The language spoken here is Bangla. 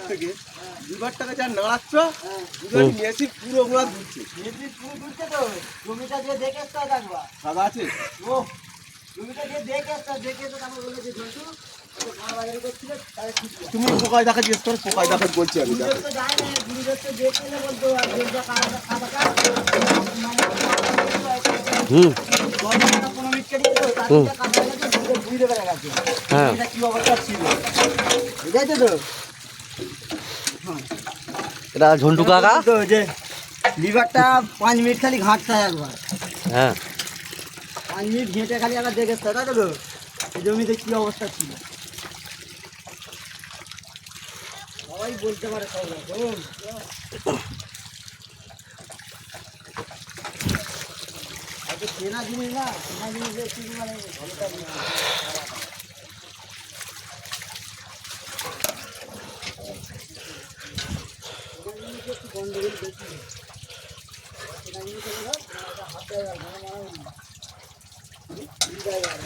থেকে লিভারটাকে যা নাড়াচ্ছ মেসি পুরো গোড়া দুলছে। মেসি পুরো দুলছে তো জমিটা দিয়ে দেখে আসতে থাকবা সাদা আছে ও জমিটা দিয়ে দেখে তো তারপর বলে যে জন্তু বাজারে করছিল তাহলে ঠিক আছে। তুমি পোকায় দেখা জিজ্ঞেস করো, পোকায় দেখা বলছি আমি। গুরুদেব তো যায় না, গুরুদেব তো দেখলে বলতো আর যেটা কাটা কোনো মিটকে দিত তার কাটা গেছে বুঝতে পেরে গেছে এটা কি অবস্থা ছিল বুঝাইছে তো। এটা ঝন্টু কাকা তো যে লিভারটা 5 মিনিট খালি ঘাঁটতে হয় একবার, হ্যাঁ 5 মিনিট ঘেঁটে খালি একবার দেখে আসতে হয়, তাই তো জমিতে কি অবস্থা ছিল সবাই বলতে পারে সব রকম। আজকে চেনা জিনিস না, চেনা জিনিসের কি মানে ভালোটা জিনিস একটু গন্ডগোল বেশি চেনা জিনিস হলে হাত দেয় আর